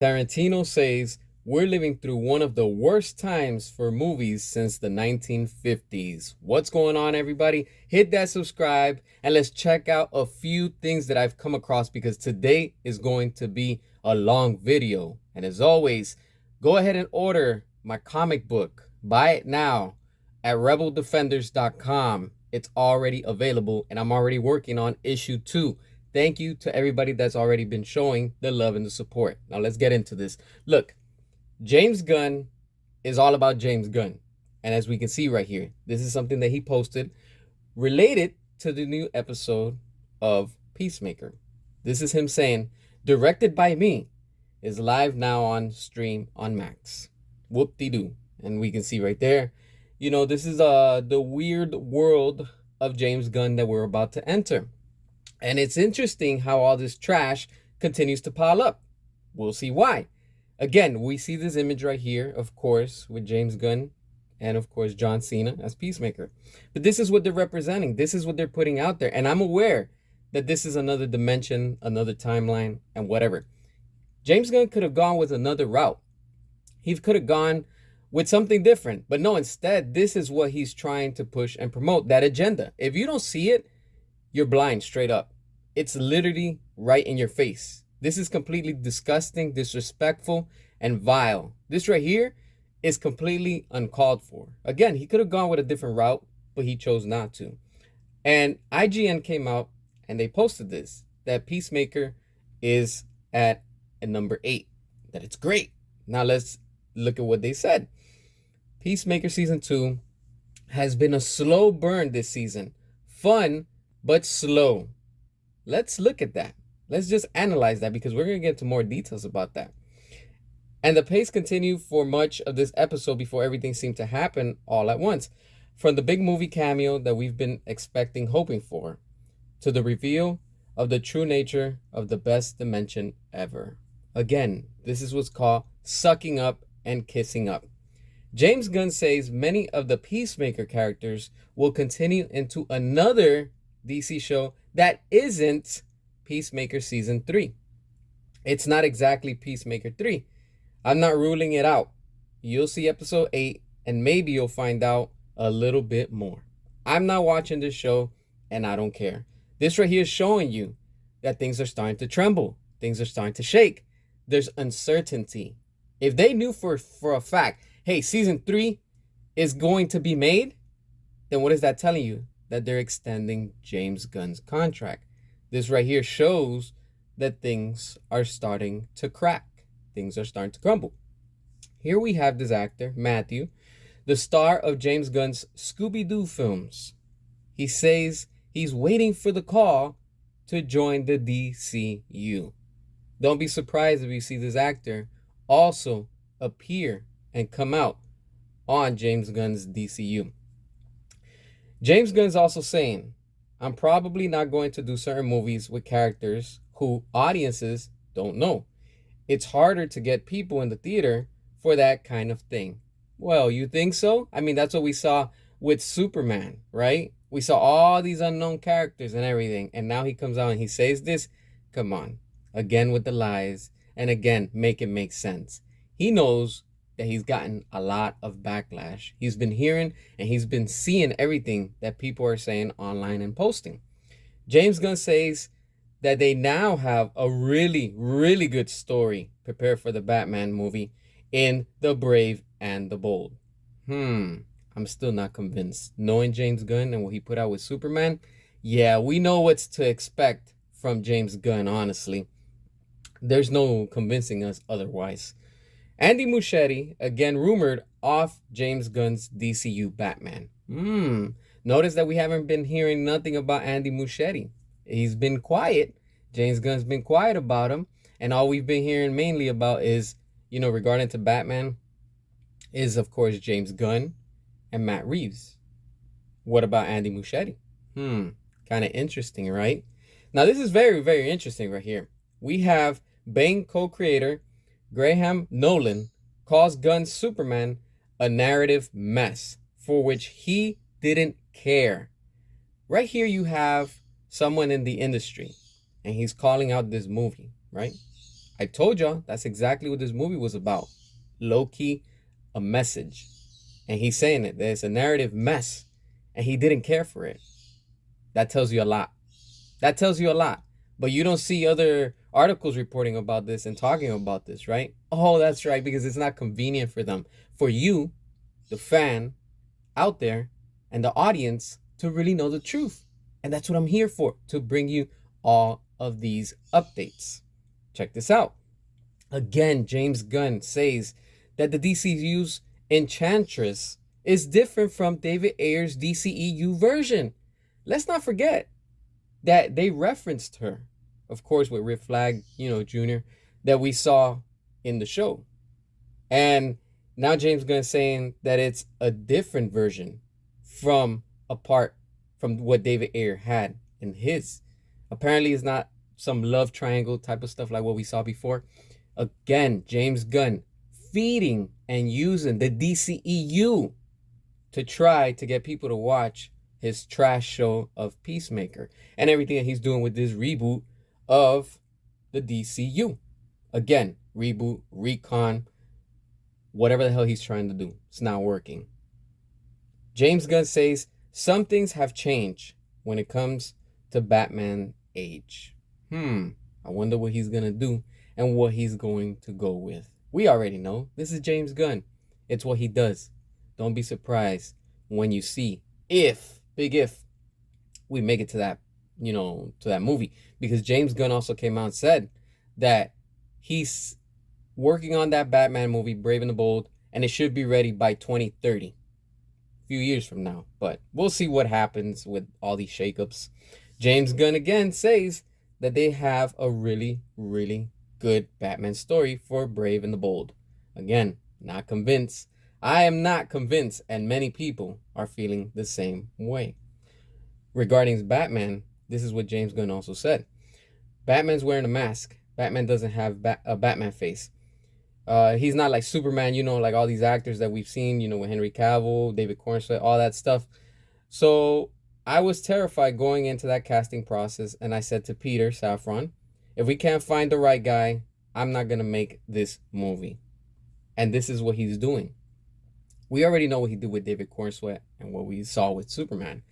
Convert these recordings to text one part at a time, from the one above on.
Tarantino says we're living through one of the worst times for movies since the 1950s. What's going on, everybody? Hit that subscribe and let's check out a few things that I've come across because today is going to be a long video. And as always, go ahead and order my comic book. Buy it now at rebeldefenders.com. It's already available and I'm already working on issue 2. Thank you to everybody that's already been showing the love and the support. Now let's get into this. Look, James Gunn is all about James Gunn. And as we can see right here, this is something that he posted related to the new episode of Peacemaker. This is him saying, directed by me, is live now on stream on Max. Whoop-de-doo. And we can see right there, you know, this is the weird world of James Gunn that we're about to enter. And it's interesting how all this trash continues to pile up. We'll see why. Again, we see this image right here, of course, with James Gunn and, of course, John Cena as Peacemaker. But this is what they're representing. This is what they're putting out there. And I'm aware that this is another dimension, another timeline, and whatever. James Gunn could have gone with another route. He could have gone with something different. But no, instead, this is what he's trying to push and promote, that agenda. If you don't see it, you're blind straight up. It's literally right in your face. This is completely disgusting, disrespectful, and vile. This right here is completely uncalled for. Again, he could have gone with a different route, but he chose not to. And IGN came out and they posted this, that Peacemaker is at a number 8, that it's great. Now let's look at what they said. Peacemaker season 2 has been a slow burn this season. Fun, but slow. Let's look at that. Let's just analyze that because we're going to get to more details about that. And the pace continued for much of this episode before everything seemed to happen all at once. From the big movie cameo that we've been expecting, hoping for, to the reveal of the true nature of the best dimension ever. Again, this is what's called sucking up and kissing up. James Gunn says many of the Peacemaker characters will continue into another DC show that isn't Peacemaker season 3. It's not exactly Peacemaker 3. I'm not ruling it out. You'll see episode 8 and maybe you'll find out a little bit more. I'm not watching this show and I don't care. This right here is showing you that things are starting to tremble. Things are starting to shake. There's uncertainty. If they knew for a fact, hey, season 3 is going to be made, then what is that telling you? That they're extending James Gunn's contract. This right here shows that things are starting to crack. Things are starting to crumble. Here we have this actor, Matthew, the star of James Gunn's Scooby-Doo films. He says he's waiting for the call to join the DCU. Don't be surprised if you see this actor also appear and come out on James Gunn's DCU. James Gunn's also saying, I'm probably not going to do certain movies with characters who audiences don't know. It's harder to get people in the theater for that kind of thing. Well, you think so? I mean, that's what we saw with Superman, right? We saw all these unknown characters and everything. And now he comes out and he says this. Come on. Again with the lies. And again, make it make sense. He knows that he's gotten a lot of backlash. He's been hearing and he's been seeing everything that people are saying online and posting. James Gunn says that they now have a really, really good story prepared for the Batman movie in The Brave and the Bold. I'm still not convinced. Knowing James Gunn and what he put out with Superman, yeah, we know what's to expect from James Gunn, honestly. There's no convincing us otherwise. Andy Muschietti, again rumored off James Gunn's DCU Batman. Notice that we haven't been hearing nothing about Andy Muschietti. He's been quiet. James Gunn's been quiet about him. And all we've been hearing mainly about is, you know, regarding to Batman, is of course James Gunn and Matt Reeves. What about Andy Muschietti? Kind of interesting, right? Now this is very, very interesting right here. We have Bane co-creator Graham Nolan calls Gunn's Superman a narrative mess for which he didn't care. Right here you have someone in the industry and he's calling out this movie, right? I told y'all that's exactly what this movie was about. Low key, a message. And he's saying it. There's a narrative mess. And he didn't care for it. That tells you a lot. That tells you a lot. But you don't see other articles reporting about this and talking about this, right? Oh, that's right, because it's not convenient for them. For you, the fan out there, and the audience to really know the truth. And that's what I'm here for, to bring you all of these updates. Check this out. Again, James Gunn says that the DCU's Enchantress is different from David Ayer's DCEU version. Let's not forget that they referenced her, of course, with Rick Flag, Jr., that we saw in the show. And now James Gunn is saying that it's a different version apart from what David Ayer had in his. Apparently, it's not some love triangle type of stuff like what we saw before. Again, James Gunn feeding and using the DCEU to try to get people to watch his trash show of Peacemaker and everything that he's doing with this reboot of the DCU. Again, reboot, recon, whatever the hell he's trying to do. It's not working. James Gunn says some things have changed when it comes to Batman age. I wonder what he's going to do and what he's going to go with. We already know. This is James Gunn. It's what he does. Don't be surprised when you see, big if, we make it to that, to that movie. Because James Gunn also came out and said that he's working on that Batman movie, Brave and the Bold, and it should be ready by 2030. A few years from now. But we'll see what happens with all these shakeups. James Gunn again says that they have a really, really good Batman story for Brave and the Bold. Again, not convinced. I am not convinced, and many people are feeling the same way. Regarding Batman, this is what James Gunn also said. Batman's wearing a mask. Batman doesn't have a Batman face. He's not like Superman, like all these actors that we've seen, with Henry Cavill, David Cornsweet, all that stuff. So I was terrified going into that casting process, and I said to Peter Safran, if we can't find the right guy, I'm not going to make this movie. And this is what he's doing. We already know what he did with David Cornsweet and what we saw with Superman.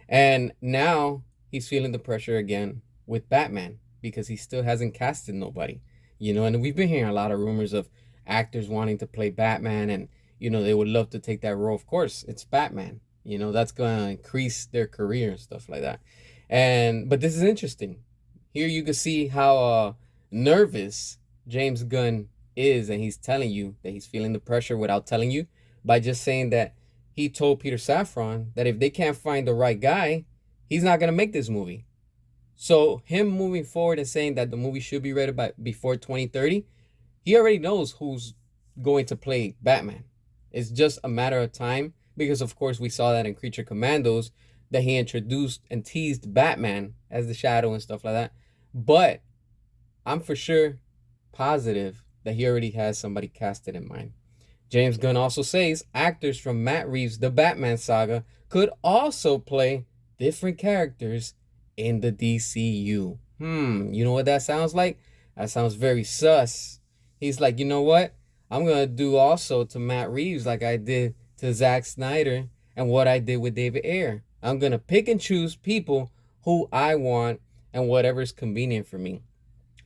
And now he's feeling the pressure again with Batman because he still hasn't casted nobody. And we've been hearing a lot of rumors of actors wanting to play Batman and, they would love to take that role. Of course, it's Batman. That's going to increase their career and stuff like that. But this is interesting. Here you can see how nervous James Gunn is, and he's telling you that he's feeling the pressure without telling you by just saying that he told Peter Safran that if they can't find the right guy, he's not going to make this movie. So him moving forward and saying that the movie should be ready before 2030, he already knows who's going to play Batman. It's just a matter of time because, of course, we saw that in Creature Commandos that he introduced and teased Batman as the Shadow and stuff like that. But I'm for sure positive that he already has somebody casted in mind. James Gunn also says actors from Matt Reeves' The Batman saga could also play different characters in the DCU. You know what that sounds like? That sounds very sus. He's like, you know what? I'm going to do also to Matt Reeves like I did to Zack Snyder and what I did with David Ayer. I'm going to pick and choose people who I want and whatever's convenient for me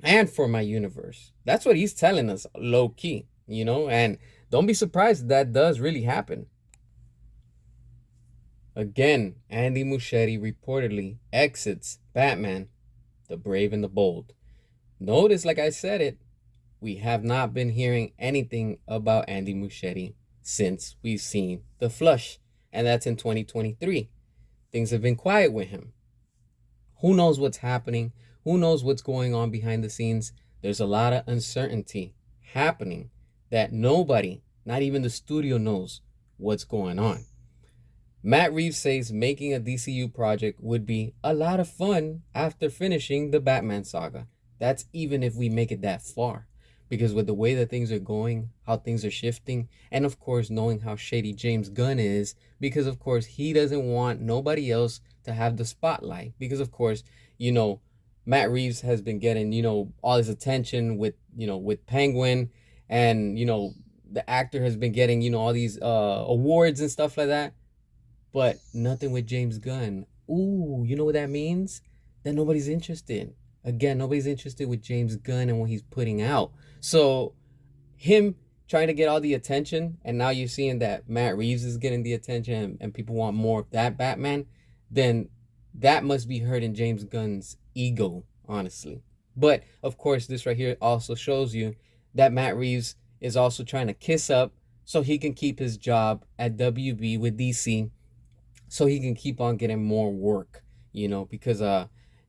and for my universe. That's what he's telling us low key, and don't be surprised if that does really happen. Again, Andy Muschietti reportedly exits Batman, the Brave and the Bold. Notice, like I said it, we have not been hearing anything about Andy Muschietti since we've seen The Flush, and that's in 2023. Things have been quiet with him. Who knows what's happening? Who knows what's going on behind the scenes? There's a lot of uncertainty happening that nobody, not even the studio, knows what's going on. Matt Reeves says making a DCU project would be a lot of fun after finishing the Batman saga. That's even if we make it that far. Because with the way that things are going, how things are shifting, and of course knowing how shady James Gunn is, because of course he doesn't want nobody else to have the spotlight. Because of course, Matt Reeves has been getting, all his attention with, with Penguin, and, the actor has been getting, all these awards and stuff like that, but nothing with James Gunn. Ooh, you know what that means? That nobody's interested. Again, nobody's interested with James Gunn and what he's putting out. So him trying to get all the attention, and now you're seeing that Matt Reeves is getting the attention, and people want more of that Batman, then that must be hurting James Gunn's ego, honestly. But of course, this right here also shows you that Matt Reeves is also trying to kiss up so he can keep his job at WB with DC, so he can keep on getting more work, because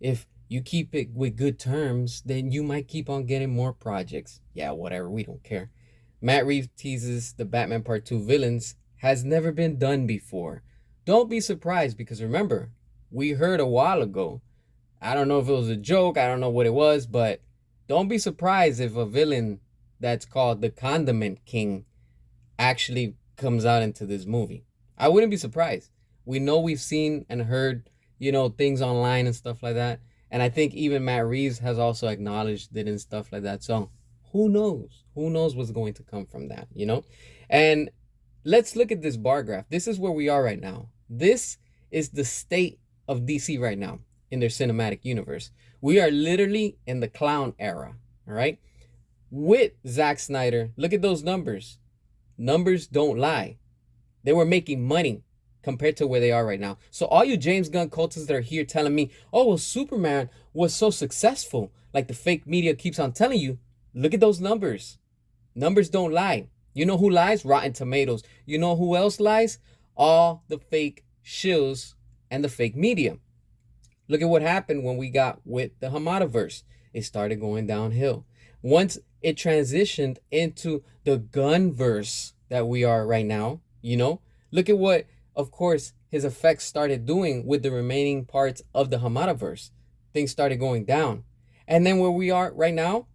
if you keep it with good terms, then you might keep on getting more projects. Yeah, whatever, we don't care. Matt Reeves teases the Batman Part 2 villains has never been done before. Don't be surprised, because remember, we heard a while ago, I don't know if it was a joke, I don't know what it was, but don't be surprised if a villain that's called the Condiment King actually comes out into this movie. I wouldn't be surprised. We know, we've seen and heard, things online and stuff like that. And I think even Matt Reeves has also acknowledged it and stuff like that. So who knows? Who knows what's going to come from that, And let's look at this bar graph. This is where we are right now. This is the state of DC right now in their cinematic universe. We are literally in the clown era, all right? With Zack Snyder, look at those numbers. Numbers don't lie. They were making money compared to where they are right now. So all you James Gunn cultists that are here telling me, oh, well, Superman was so successful, like the fake media keeps on telling you, look at those numbers. Numbers don't lie. You know who lies? Rotten Tomatoes. You know who else lies? All the fake shills and the fake media. Look at what happened when we got with the Snyderverse. It started going downhill. Once it transitioned into the Gunverse that we are right now, look at what, of course, his effects started doing with the remaining parts of the Snyderverse. Things started going down. And then where we are right now,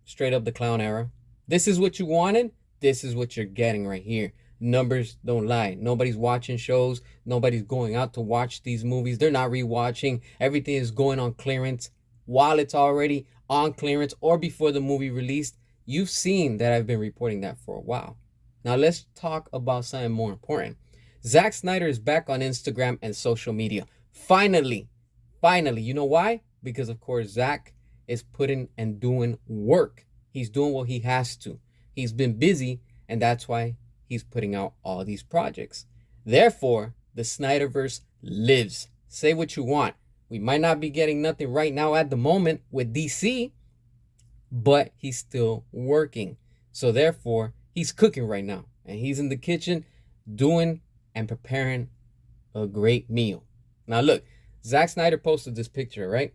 straight up the clown era. This is what you wanted. This is what you're getting right here. Numbers don't lie. Nobody's watching shows. Nobody's going out to watch these movies. They're not rewatching. Everything is going on clearance while it's already on clearance or before the movie released. You've seen that I've been reporting that for a while. Now let's talk about something more important. Zack Snyder is back on Instagram and social media. Finally. You know why? Because of course Zack is putting and doing work. He's doing what he has to. He's been busy, and that's why he's putting out all these projects. Therefore, the Snyderverse lives. Say what you want. We might not be getting nothing right now at the moment with DC, but he's still working. So therefore, he's cooking right now. And he's in the kitchen doing and preparing a great meal. Now look, Zack Snyder posted this picture, right?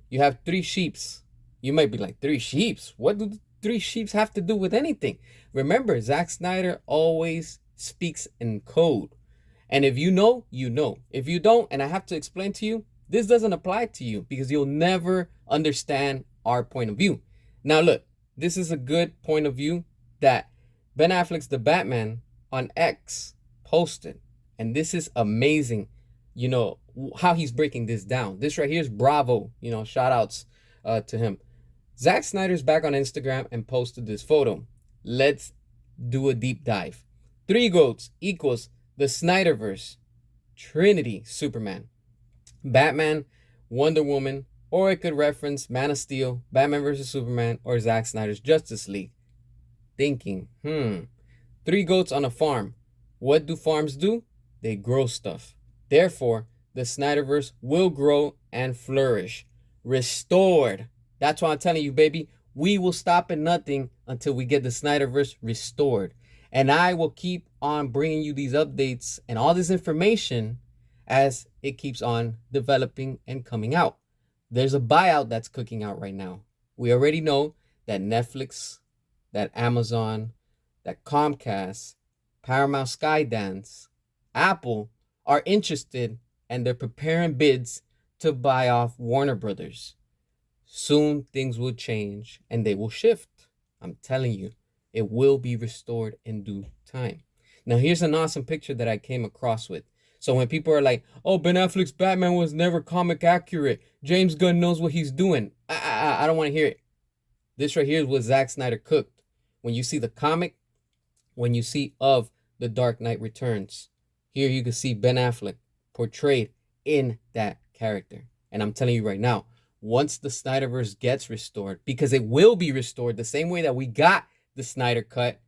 You have 3 sheeps. You might be like, 3 sheeps? What do 3 sheeps have to do with anything? Remember, Zack Snyder always speaks in code. And if you know, you know. If you don't, and I have to explain to you, this doesn't apply to you because you'll never understand our point of view. Now look, this is a good point of view that Ben Affleck's The Batman on X posted. And this is amazing, how he's breaking this down. This right here is bravo, shout outs to him. Zack Snyder's back on Instagram and posted this photo. Let's do a deep dive. 3 goats equals the Snyderverse, Trinity Superman, Batman, Wonder Woman, or it could reference Man of Steel, Batman vs. Superman, or Zack Snyder's Justice League. Thinking, 3 goats on a farm. What do farms do? They grow stuff. Therefore, the Snyderverse will grow and flourish. Restored. That's why I'm telling you, baby. We will stop at nothing until we get the Snyderverse restored. And I will keep on bringing you these updates and all this information as it keeps on developing and coming out. There's a buyout that's cooking out right now. We already know that Netflix, that Amazon, that Comcast, Paramount Skydance, Apple are interested, and they're preparing bids to buy off Warner Brothers. Soon things will change and they will shift. I'm telling you, it will be restored in due time. Now here's an awesome picture that I came across with. So when people are like, "Oh, Ben Affleck's Batman was never comic accurate. James Gunn knows what he's doing," I don't want to hear it. This right here is what Zack Snyder cooked. When you see the comic, when you see of The Dark Knight Returns, here you can see Ben Affleck portrayed in that character. And I'm telling you right now, once the Snyderverse gets restored, because it will be restored the same way that we got the Snyder Cut,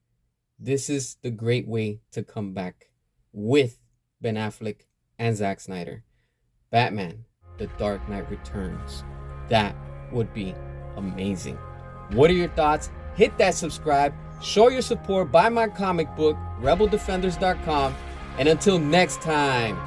this is the great way to come back with Ben Affleck and Zack Snyder. Batman, The Dark Knight Returns. That would be amazing. What are your thoughts? Hit that subscribe. Show your support. Buy my comic book, rebeldefenders.com. And until next time.